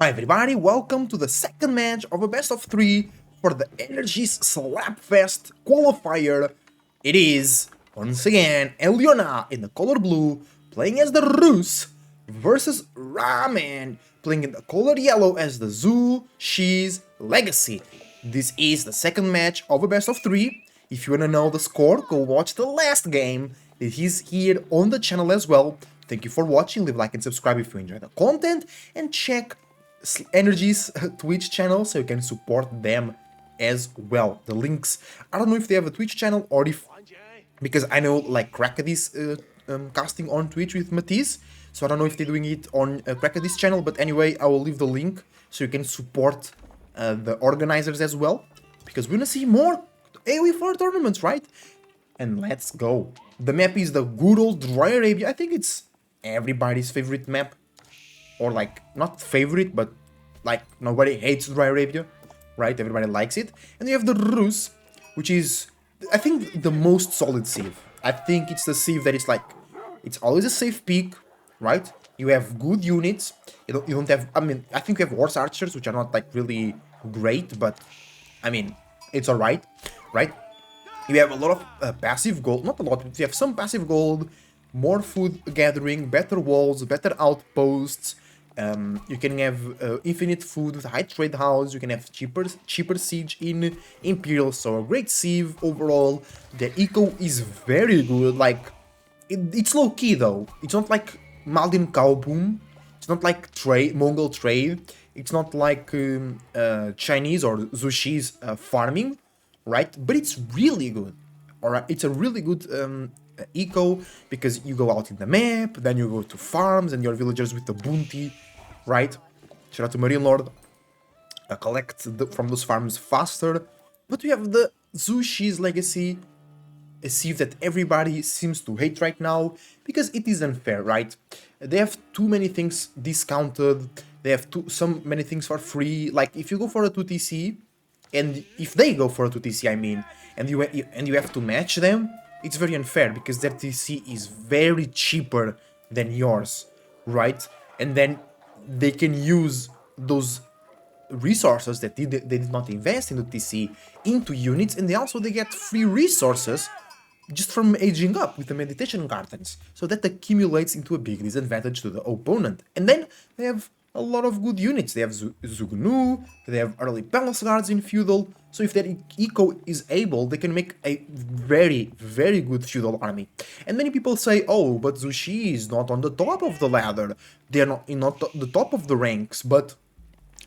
Hi everybody, welcome to the second match of a best of 3 for the Energies Slapfest qualifier. It is, once again, Elyona in the color blue, playing as the Rus, versus Ramen, playing in the color yellow as the Zoo She's Legacy. This is the second match of a best of 3. If you wanna know the score, go watch the last game. It is here on the channel as well. Thank you for watching, leave a like and subscribe if you enjoy the content, and check Energy's Twitch channel so you can support them as well. The links, I don't know if they have a Twitch channel or if, because I know like Cracked is casting on Twitch with Matisse, so I don't know if they're doing it on Cracked channel, but anyway, I will leave the link so you can support the organizers as well, because we're gonna see more AOE4 tournaments, right? And let's go. The map is the good old Dry Arabia. I think it's everybody's favorite map. Or like, not favorite, but like nobody hates Dry Arabia, right? Everybody likes it. And you have the Rus, which is, I think, the most solid sieve. I think it's the sieve that is like, it's always a safe pick, right? You have good units. You don't have, I mean, I think you have horse archers, which are not like really great, but I mean, it's alright, right? You have a lot of passive gold, not a lot, but you have some passive gold, more food gathering, better walls, better outposts. You can have infinite food with high trade house. You can have cheaper siege in Imperial. So a great sieve overall. The eco is very good. Like it's low key though. It's not like Maldin Kaoboom. It's not like Mongol trade. It's not like Chinese or Zushi's farming, right? But it's really good. Alright, it's a really good eco, because you go out in the map, then you go to farms and your villagers with the bounty, right? Shout out to Marine Lord. Collect from those farms faster. But we have the Zushi's Legacy, a sieve that everybody seems to hate right now, because it is unfair, right? They have too many things discounted, they have many things for free. Like if you go for a 2TC, and if they go for a 2TC, I mean, and you have to match them, it's very unfair, because their TC is very cheaper than yours, right? And then they can use those resources that they did not invest in the TC into units, and they get free resources just from aging up with the meditation gardens. So that accumulates into a big disadvantage to the opponent. And then they have a lot of good units. They have Zugnu, they have early palace guards in feudal. So if their eco is able, they can make a very, very good feudal army. And many people say, oh, but Zushi is not on the top of the ladder. They are not the top of the ranks. But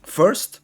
first,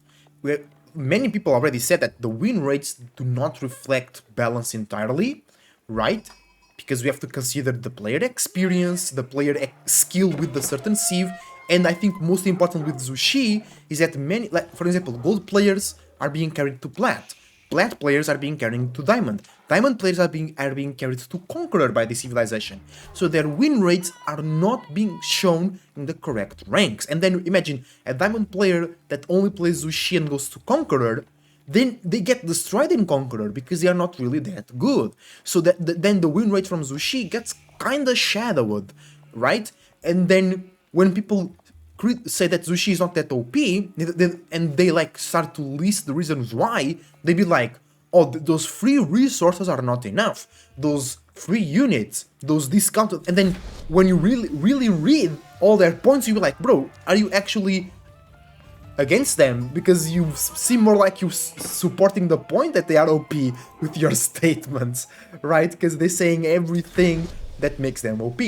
many people already said that the win rates do not reflect balance entirely, right? Because we have to consider the player experience, the player skill with the certain sieve. And I think most important with Zushi is that many, like for example, gold players are being carried to plat. Plat players are being carried to diamond. Diamond players are being carried to conqueror by the civilization. So their win rates are not being shown in the correct ranks. And then imagine a diamond player that only plays Zushi and goes to conqueror, then they get destroyed in Conqueror because they are not really that good. So then the win rate from Zushi gets kinda shadowed, right? And then when people say that Zushi is not that OP, and they like start to list the reasons why, they be like, oh, those free resources are not enough. Those free units, those discounted, and then when you really read all their points, you be like, bro, are you actually against them? Because you seem more like you supporting the point that they are OP with your statements, right? Because they're saying everything that makes them OP.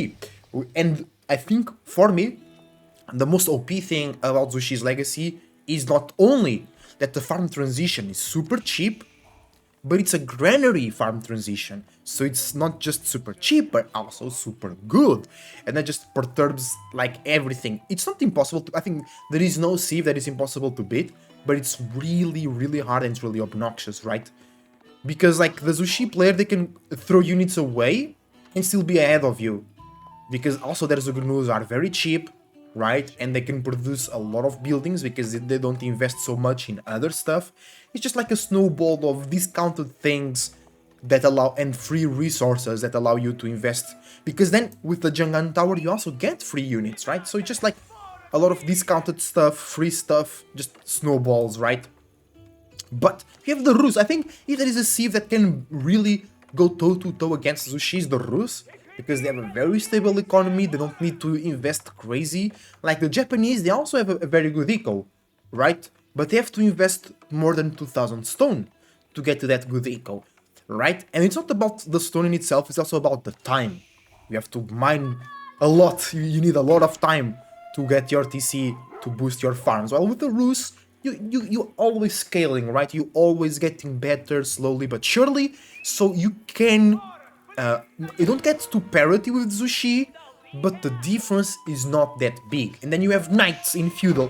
And I think, for me, the most OP thing about Zushi's Legacy is not only that the farm transition is super cheap, but it's a granary farm transition, so it's not just super cheap, but also super good, and that just perturbs like everything. It's not impossible to, I think there is no sieve that is impossible to beat, but it's really hard and it's really obnoxious, right? Because like the Zushi player, they can throw units away and still be ahead of you, because also their Zugnus are very cheap, right? And they can produce a lot of buildings because they don't invest so much in other stuff. It's just like a snowball of discounted things that allow, and free resources that allow you to invest. Because then with the Jangan Tower you also get free units, right? So it's just like a lot of discounted stuff, free stuff, just snowballs, right? But we have the Rus. I think if there is a Civ that can really go toe-to-toe against Zushi, is the Rus. Because they have a very stable economy, they don't need to invest crazy. Like the Japanese, they also have a very good eco, right? But they have to invest more than 2000 stone to get to that good eco, right? And it's not about the stone in itself, it's also about the time. You have to mine a lot, you need a lot of time to get your TC to boost your farms. While with the Rus, you always scaling, right? You always getting better slowly but surely, so you can you don't get to parity with Zushi, but the difference is not that big. And then you have knights in feudal,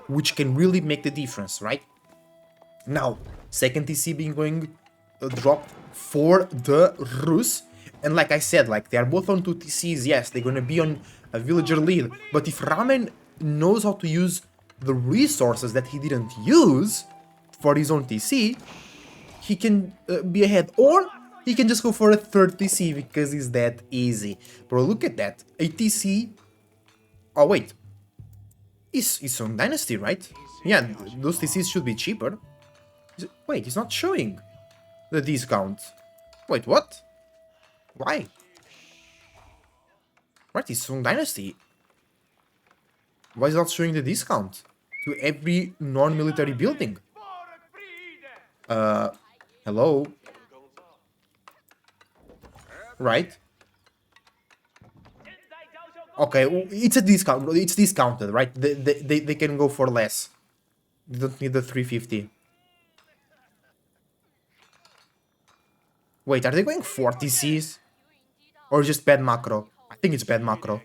which can really make the difference, right? Now, second TC being going dropped for the Rus, and like I said, like they are both on 2 TCs. Yes, they're gonna be on a villager lead, but if Ramen knows how to use the resources that he didn't use for his own TC, he can be ahead, or he can just go for a third TC because it's that easy. Bro, look at that. A TC... Oh, wait. It's on Dynasty, right? Yeah, those TCs should be cheaper. Wait, it's not showing the discount. Wait, what? Why? Right, it's on Dynasty. Why is it not showing the discount to every non-military building? Hello? Right? Okay, it's a discount. It's discounted, right? They can go for less. They don't need the 350. Wait, are they going 4 TCs? Or just bad macro? I think it's bad macro.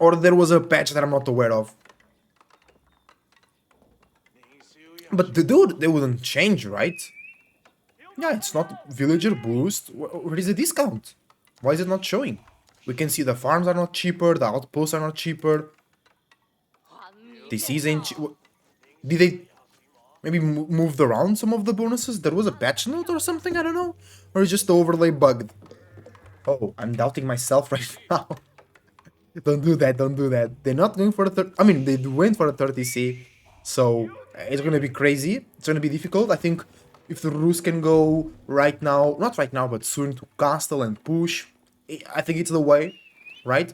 Or there was a patch that I'm not aware of. But they wouldn't change, right? Yeah, it's not villager boost. Where is the discount? Why is it not showing? We can see the farms are not cheaper, the outposts are not cheaper. This isn't... Did they maybe moved around some of the bonuses? There was a patch note or something, I don't know. Or is just the overlay bugged? Oh, I'm doubting myself right now. Don't do that, don't do that. They're not going for the third... I mean, they went for the 30C. So, it's gonna be crazy. It's gonna be difficult. I think if the Rus can go right now... Not right now, but soon to Castle and push. I think it's the way, right?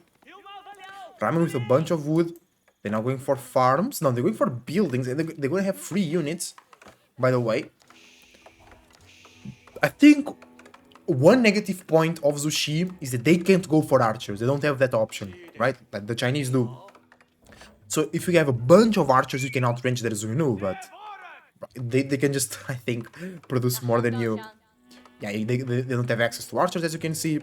Ramen with a bunch of wood. They're now going for farms. No, they're going for buildings. And they're going to have 3 units, by the way. I think one negative point of Zushi is that they can't go for archers. They don't have that option, right? Like the Chinese do. So if you have a bunch of archers, you can outrange their Zunu, but they can just, I think, produce more than you. Yeah, they don't have access to archers, as you can see.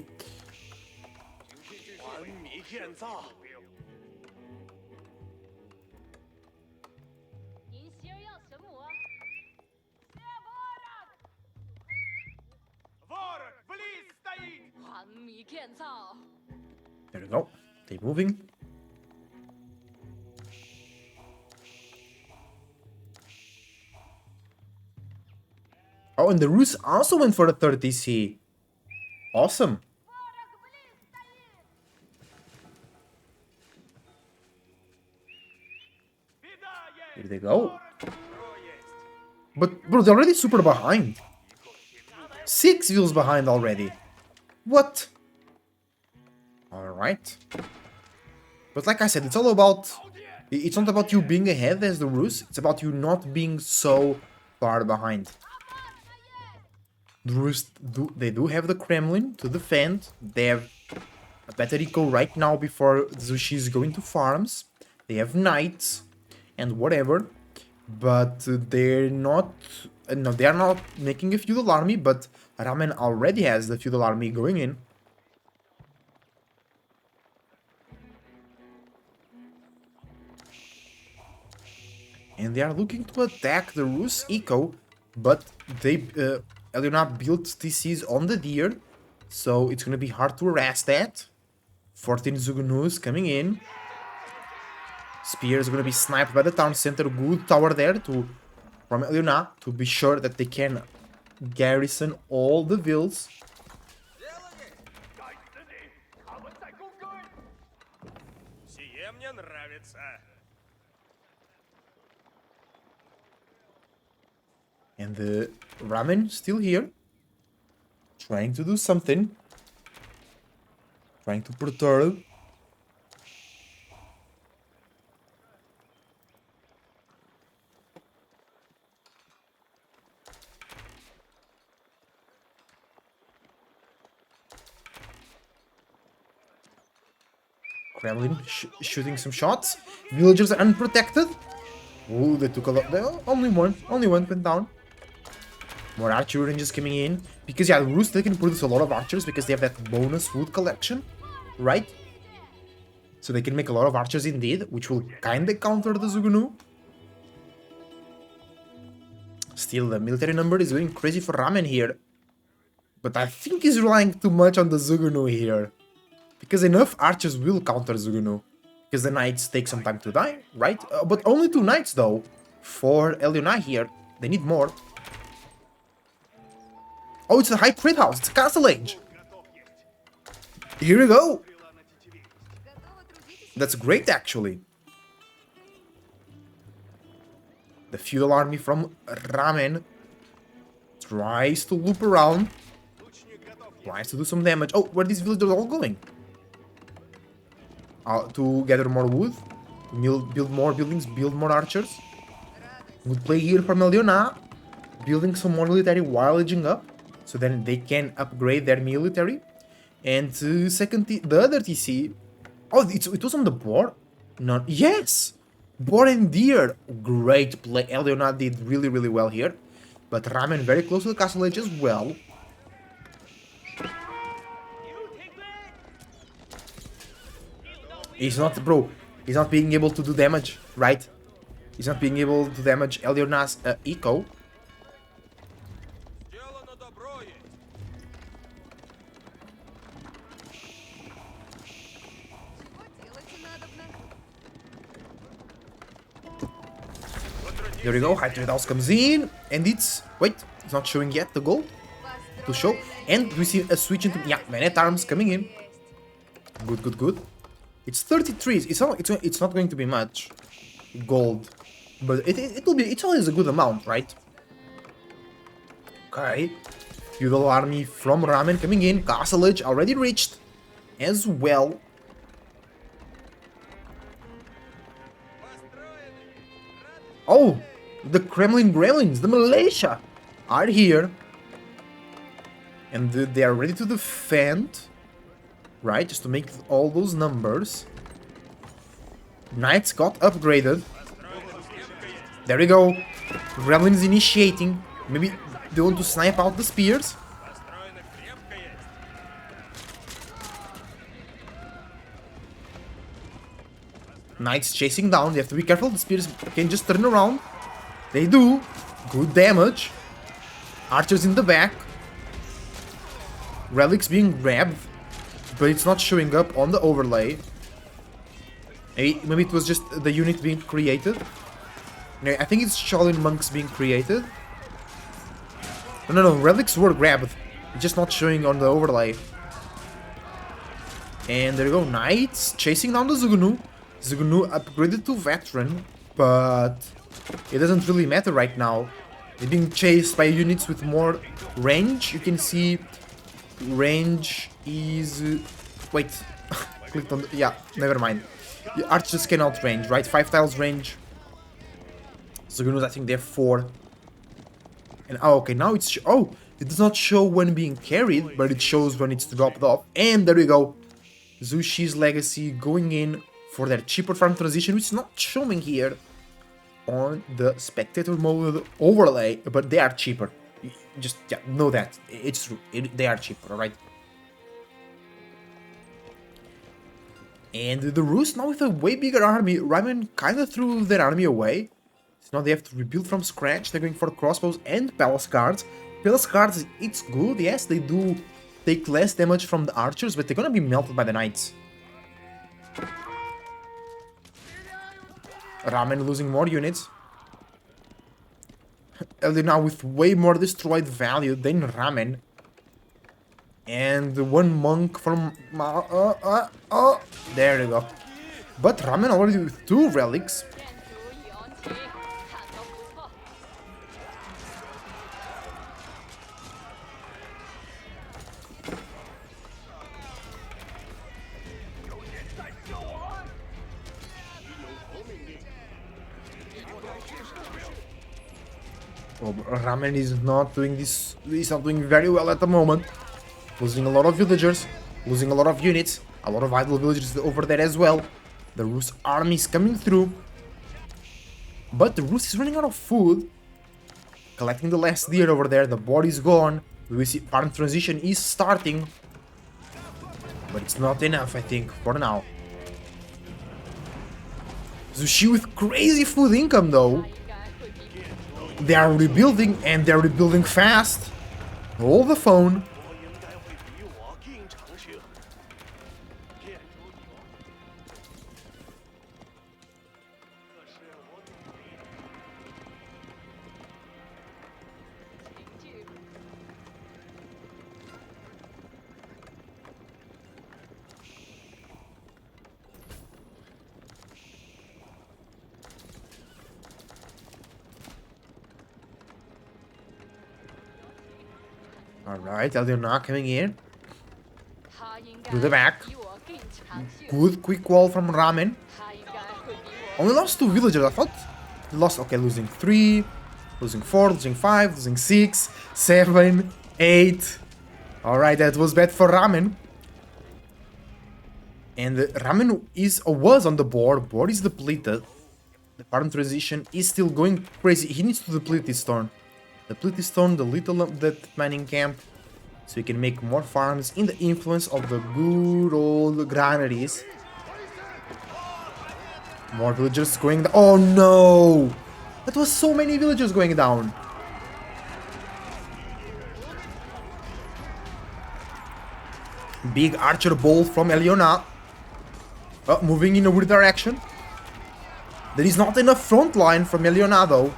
There we go. They're moving. Oh, and the Rus also went for the 30C. Awesome. Here they go. But, bro, they're already super behind. 6 views behind already. What? Alright. But like I said, it's all about... It's not about you being ahead as the Rus. It's about you not being so far behind. The Rus they do have the Kremlin to defend. They have a better eco right now before Zushi is going to farms. They have knights and whatever. But they're not... No, they are not making a feudal army, but Ramen already has the feudal army going in. And they are looking to attack the Rus eco, but they Elyona built TCs on the deer, so it's gonna be hard to harass that. 14 Zugunus coming in. Spear is gonna be sniped by the town center. Good tower there from Elyona to be sure that they can garrison all the vills. And the Ramen still here, trying to do something, trying to perturb. Kremlin shooting some shots. Villagers are unprotected. Ooh, they took a lot. Only one went down. More archery ranges coming in. Because, yeah, Roost, they can produce a lot of archers because they have that bonus wood collection, right? So they can make a lot of archers indeed, which will kinda counter the Zugunu. Still, the military number is going crazy for Ramen here. But I think he's relying too much on the Zugunu here. Because enough archers will counter Zugunu. Because the knights take some time to die, right? But only 2 knights, though. For Elyona here. They need more. Oh, it's a high trade house. It's a castle age. Here we go. That's great, actually. The feudal army from Ramen tries to loop around. Tries to do some damage. Oh, where are these villagers all going? To gather more wood, build more buildings, build more archers. Good play here from Elyona, building some more military while edging up, so then they can upgrade their military. And the other TC, oh, it was on the board. No, yes, boar and deer. Great play. Elyona did really well here, but Ramen very close to the castle edge as well. He's not, bro, he's not being able to do damage, right? He's not being able to damage Elyona's eco. There we go, High Trade House comes in, and it's, wait, it's not showing yet the gold to show. And we see a switch into, yeah, Man-at Arms coming in. Good. It's 33. It's not going to be much gold, but it'll be. It's always a good amount, right? Okay. Feudal army from Ramen coming in. Castle Edge already reached as well. Oh, the Kremlin Gremlins, the militia, are here, and they are ready to defend. Right, just to make all those numbers. Knights got upgraded. There we go. Gremlin is initiating. Maybe they want to snipe out the spears. Knights chasing down. They have to be careful. The spears can just turn around. They do. Good damage. Archers in the back. Relics being grabbed, but it's not showing up on the overlay. Maybe it was just the unit being created. I think it's Shaolin monks being created. No, relics were grabbed. It's just not showing on the overlay. And there you go, knights chasing down the Zugunu. Zugunu upgraded to veteran, but it doesn't really matter right now. They're being chased by units with more range. You can see range is... wait, clicked on... yeah, never mind. The archers can outrange, right? 5 tiles range. Zugunus, I think they're 4. And oh, okay, now it's... oh, it does not show when being carried, but it shows when it's dropped off. And there we go. Zushi's Legacy going in for their cheaper farm transition, which is not showing here on the spectator mode overlay, but they are cheaper. Just, yeah, know that. It's true. They are cheaper, alright? And the Rus, now with a way bigger army, Ramen kind of threw their army away. So now they have to rebuild from scratch. They're going for crossbows and palace guards. Palace guards, it's good, yes, they do take less damage from the archers, but they're gonna be melted by the knights. Ramen losing more units. Elyona with way more destroyed value than Ramen. And one monk from... there you go. But Ramen already with 2 relics. Oh, Ramen is not doing this. He's not doing very well at the moment. Losing a lot of villagers, losing a lot of units, a lot of idle villagers over there as well. The Rus army is coming through. But the Rus is running out of food. Collecting the last deer over there, the body is gone. We see farm transition is starting. But it's not enough, I think, for now. Zushi with crazy food income though. They are rebuilding and they're rebuilding fast. Hold the phone. Alright, Elyona coming in. To the back. Good quick wall from Ramen. Only lost 2 villagers, I thought. He lost, okay, losing 3, losing 4, losing 5, losing 6, 7, 8. Alright, that was bad for Ramen. And Ramen was on the board. Board is depleted. The farm transition is still going crazy. He needs to deplete this turn. Deplete this turn, the little that mining camp. So he can make more farms in the influence of the good old granaries. More villagers going down. Oh no! That was so many villagers going down. Big archer bolt from Elyona. Moving in a weird direction. There is not enough front line from Elyona though.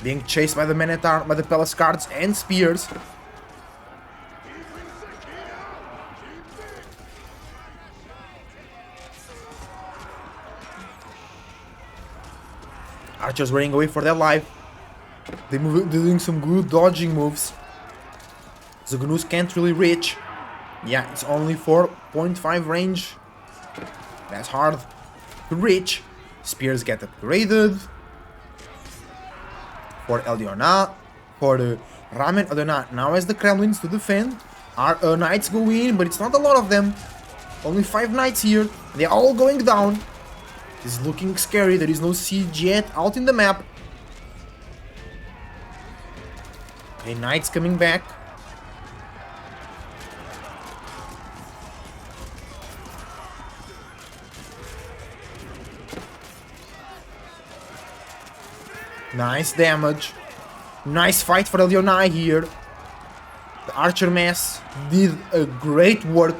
Being chased by the men-at-arms, by the palace guards and spears. Archers running away for their life. They're doing some good dodging moves. The Gnus can't really reach. Yeah, it's only 4.5 range. That's hard to reach. Spears get upgraded. For Elyona. For the Ramen. Elyona now has the Kremlins to defend. Our knights go in, but it's not a lot of them. Only 5 knights here. They're all going down. It's looking scary. There is no siege yet out in the map. Okay, knights coming back. Nice damage. Nice fight for Elyona here. The archer mass did a great work.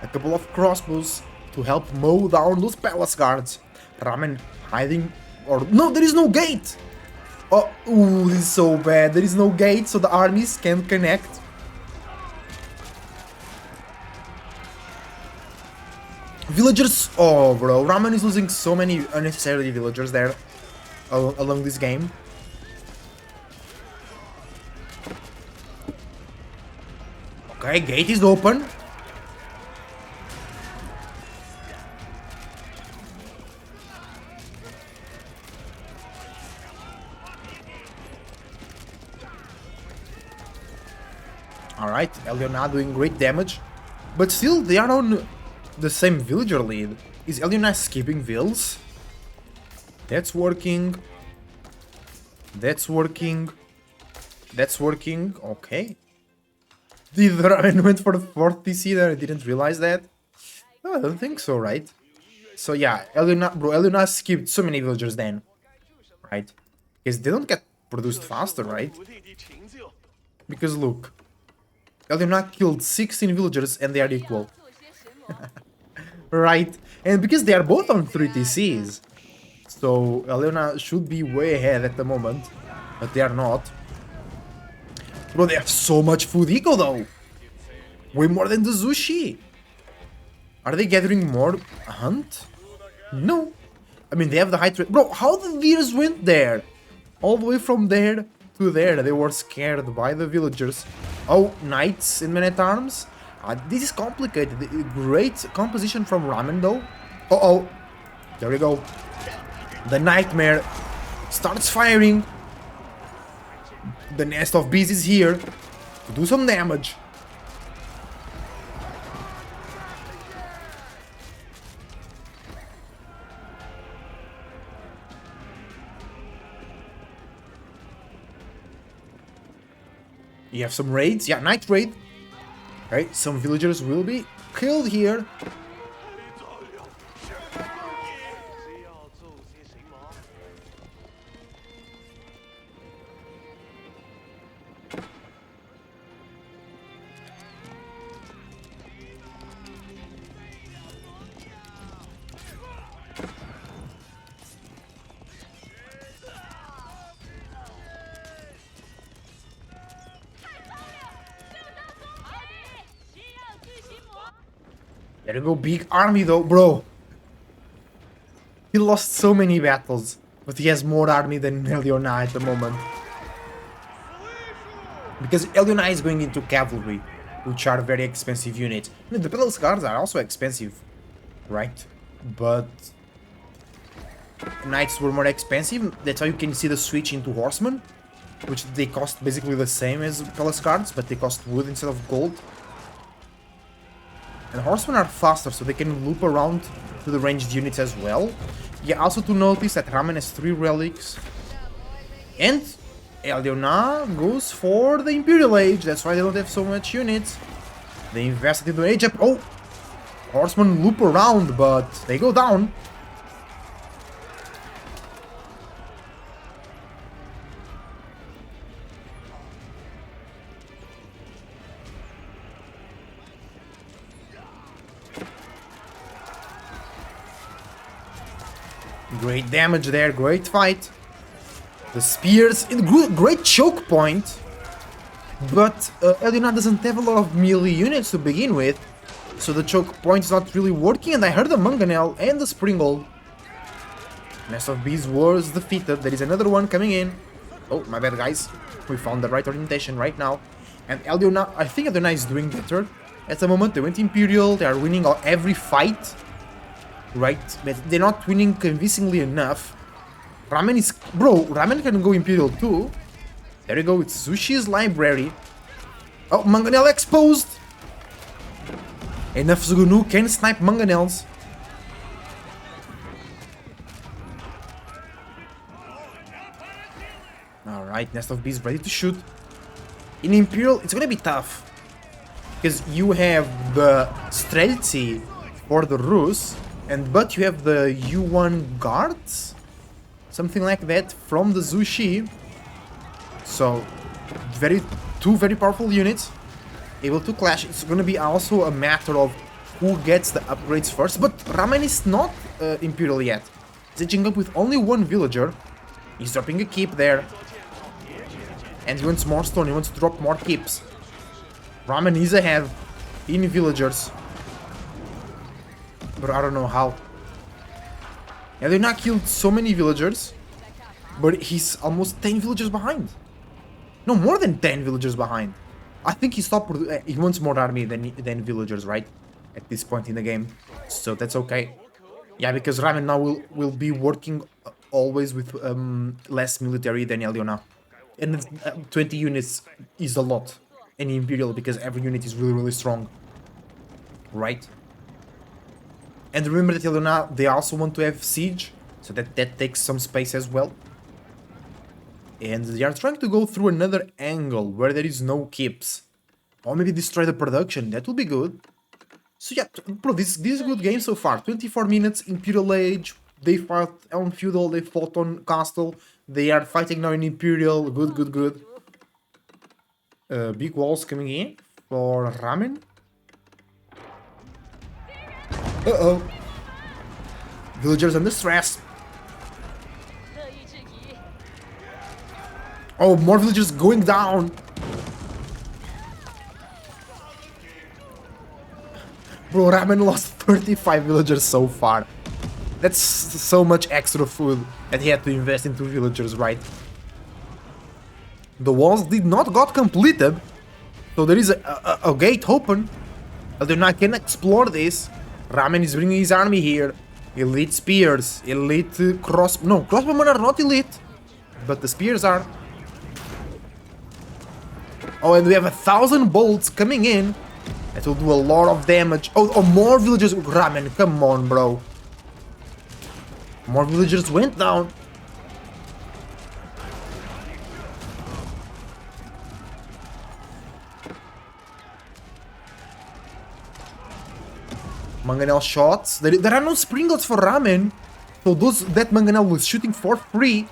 A couple of crossbows to help mow down those palace guards. Ramen hiding. Or no, there is no gate. Oh, ooh, this is so bad. There is no gate, so the armies can't connect. Villagers. Oh, bro. Ramen is losing so many unnecessary villagers there. Along this game. Okay, gate is open. Alright, Elyona doing great damage. But still, they are on the same villager lead. Is Elyona skipping vills? That's working. That's working. That's working. Okay. Did Ramen went for the 4th TC there? I didn't realize that. Oh, I don't think so, right? So yeah, Elyona skipped so many villagers then. Right? Because they don't get produced faster, right? Because look. Elyona killed 16 villagers and they are equal. right? And because they are both on 3 TCs, so Elyona should be way ahead at the moment, but they are not. Bro, they have so much food eco though! Way more than the Zushi! Are they gathering more hunt? No. I mean, they have the high trade. Bro, how the deers went there? All the way from there to there. They were scared by the villagers. Oh, knights in men-at-arms. This is complicated. Great composition from Ramen though. Uh-oh. There we go. The nightmare starts firing. The nest of bees is here to do some damage. You have some raids. Yeah, night raid. Right, some villagers will be killed here. There you go, big army though, bro. He lost so many battles, but he has more army than Elyona at the moment. Because Elyona is going into cavalry, which are very expensive units. I mean, the Palace Guards are also expensive, right? But Knights were more expensive. That's how you can see the switch into Horsemen, which they cost basically the same as Palace Guards, but they cost wood instead of gold. And Horsemen are faster, so they can loop around to the ranged units as well. Yeah, also to notice that Ramen has 3 relics. And Elyona goes for the Imperial Age, that's why they don't have so much units. They invested in the Age up. Oh! Horsemen loop around, but they go down. Great damage there, great fight. The spears, great choke point. But Elyona doesn't have a lot of melee units to begin with, so the choke point is not really working. And I heard the Mangonel and the Springle. Nest of Bees was defeated. There is another one coming in. Oh, my bad, guys. We found the right orientation right now. And Elyona, I think Elyona is doing better at the moment. They went Imperial, they are winning every fight. Right, but they're not winning convincingly enough. Ramen is... Bro, Ramen can go Imperial too. There you go, it's Zushi's library. Oh, Mangonel exposed! Enough Zugunu can snipe Mangonels. Alright, Nest of Bees ready to shoot. In Imperial, it's gonna be tough. Because you have the Streltsy for the Rus. But you have the U1 guards, something like that, from the Zushi. So, two very powerful units, able to clash. It's gonna be also a matter of who gets the upgrades first. But Ramen is not Imperial yet. He's edging up with only 1 villager. He's dropping a keep there. And he wants more stone, he wants to drop more keeps. Ramen is ahead in villagers. But I don't know how. Yeah, they're not killed so many villagers, but he's almost 10 villagers behind. No, more than 10 villagers behind. I think he stopped. He wants more army than villagers, right? At this point in the game, so that's okay. Yeah, because Ramen now will be working always with less military than Elyona, and 20 units is a lot in Imperial because every unit is really strong, right? And remember that Elyona, they also want to have siege, so that takes some space as well. And they are trying to go through another angle where there is no keeps. Or maybe destroy the production, that would be good. So yeah, bro, this is a good game so far. 24 minutes, Imperial Age, they fought on Feudal, they fought on Castle. They are fighting now in Imperial, good. Big walls coming in for Ramen. Uh-oh. Villagers under stress. Oh, more villagers going down. Bro, Ramen lost 35 villagers so far. That's so much extra food that he had to invest into villagers, right? The walls did not got completed, so there is a gate open. Elyona can explore this. Ramen is bringing his army here. Elite spears, elite crossbowmen are not elite, but the spears are. Oh, and we have 1,000 bolts coming in. That will do a lot of damage. Oh, more villagers. Ramen, come on, bro. More villagers went down. Mangonel shots. There are no sprinkles for Ramen. So that Mangonel was shooting for free.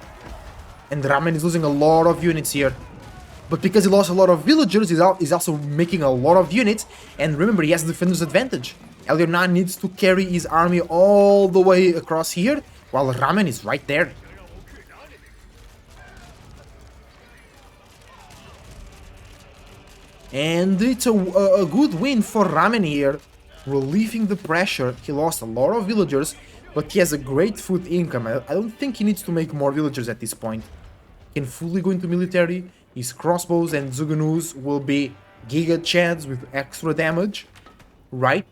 And Ramen is losing a lot of units here. But because he lost a lot of villagers, he's also making a lot of units. And remember, he has defender's advantage. Elyona needs to carry his army all the way across here, while Ramen is right there. And it's a good win for Ramen here, relieving the pressure. He lost a lot of villagers, but he has a great food income. I don't think he needs to make more villagers at this point. He can fully go into military. His crossbows and Zugunus will be Giga Chads with extra damage, right?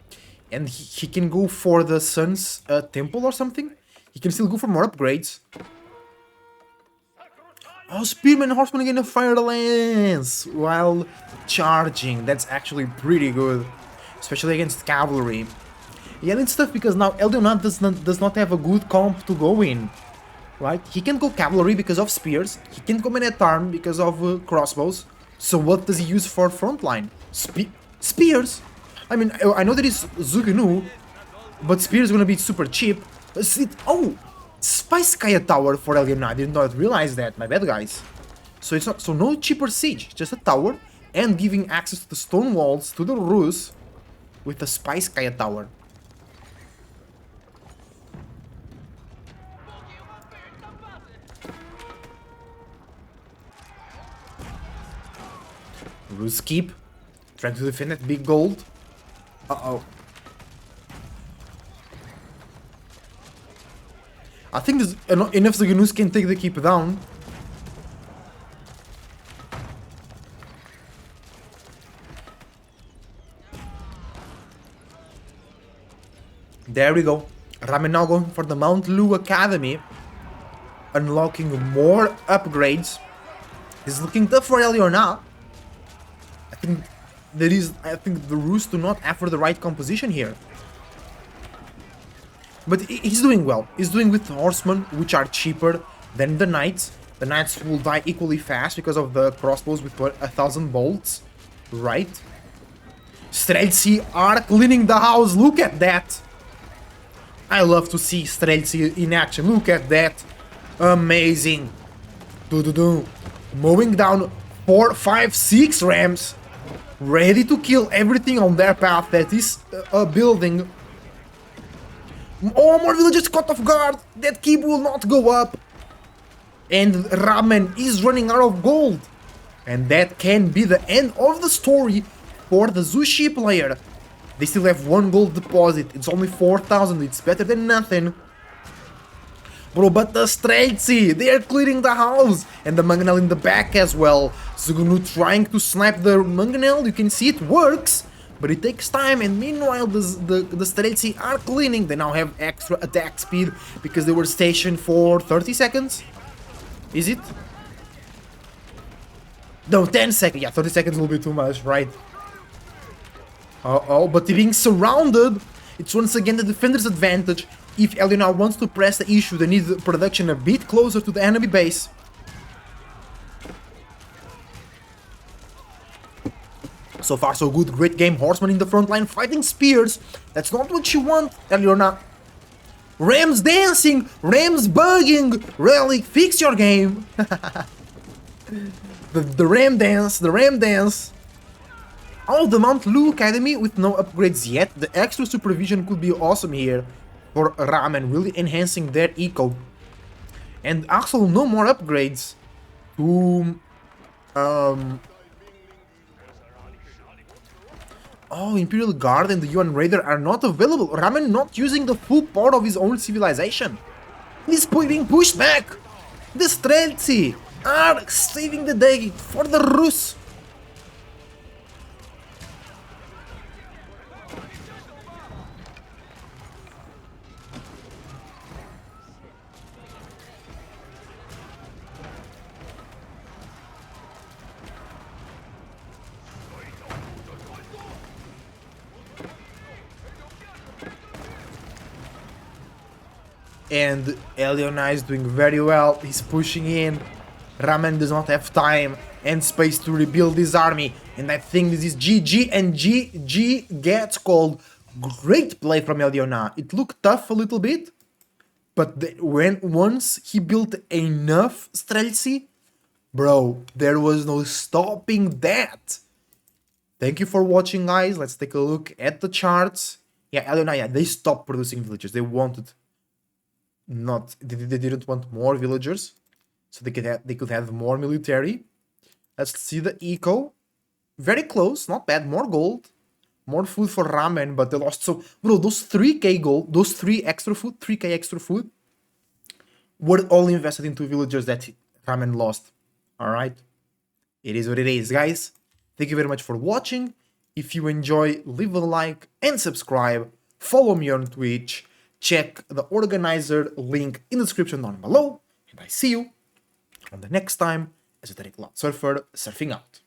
And he can go for the Sun's temple or something. He can still go for more upgrades. Oh, Spearman and Horseman again fire the lance while charging. That's actually pretty good, especially against cavalry. Yeah, it's tough because now Elyona does not have a good comp to go in, right? He can go cavalry because of spears. He can go man-at-arm because of crossbows. So what does he use for frontline? Spears? I mean, I know there is Zugunu, but spears is gonna be super cheap. Oh, Spice Kaya Tower for Elyona. I did not realize that. My bad, guys. So it's not no cheaper siege, just a tower and giving access to the stone walls to the Rus with the Spice Kaya Tower. Rus keep trying to defend that big gold. Uh-oh. I think there's enough Zugunus can take the keep down. There we go. Ramen now going for the Mount Lu Academy. Unlocking more upgrades. He's looking tough for Elyona. I think the Rus do not offer the right composition here. But he's doing well. He's doing with horsemen, which are cheaper than the knights. The knights will die equally fast because of the crossbows with 1,000 bolts, right? Strelci are cleaning the house. Look at that. I love to see Strelci in action. Look at that. Amazing. Mowing down 4, 5, 6 rams. Ready to kill everything on their path that is a building. Oh, more villagers caught off guard. That keep will not go up. And Ramen is running out of gold. And that can be the end of the story for the Zushi player. They still have 1 gold deposit. It's only 4,000. It's better than nothing. Bro, but the Strelci, they are clearing the house. And the Mangonel in the back as well. Zugunu trying to snipe the Mangonel. You can see it works. But it takes time, and meanwhile the Strelci are cleaning. They now have extra attack speed because they were stationed for 30 seconds. Is it? No, 10 seconds. Yeah, 30 seconds will be too much, right? Uh-oh, but being surrounded, it's once again the defender's advantage. If Elyona wants to press the issue, they need the production a bit closer to the enemy base. So far so good, great game. Horseman in the front line fighting spears. That's not what you want, Elyona. Rams dancing, Rams bugging. Relic, fix your game. the Ram dance, the Ram dance. Oh, the Mount Lu Academy with no upgrades yet. The extra supervision could be awesome here for Ramen, really enhancing their eco. And also no more upgrades to... Oh, Imperial Guard and the Yuan Raider are not available. Ramen not using the full power of his own civilization. He's being pushed back. The Streltsy are saving the day for the Rus. And Elyona is doing very well. He's pushing in. Ramen does not have time and space to rebuild his army. And I think this is GG, and GG gets called. Great play from Elyona. It looked tough a little bit, but once he built enough Streltsy, bro, there was no stopping that. Thank you for watching, guys. Let's take a look at the charts. Yeah, Elyona, yeah, they stopped producing villagers. They wanted... they didn't want more villagers, so they could have more military. Let's see the eco. Very close, not bad. More gold, more food for Ramen, but they lost. So, bro, those 3k gold, those 3 extra food, 3k extra food, were all invested into villagers that Ramen lost. All right, it is what it is, guys. Thank you very much for watching. If you enjoy, leave a like and subscribe. Follow me on Twitch. Check the organizer link in the description down below, and I see you on the next time as a Derek Lot Surfer surfing out.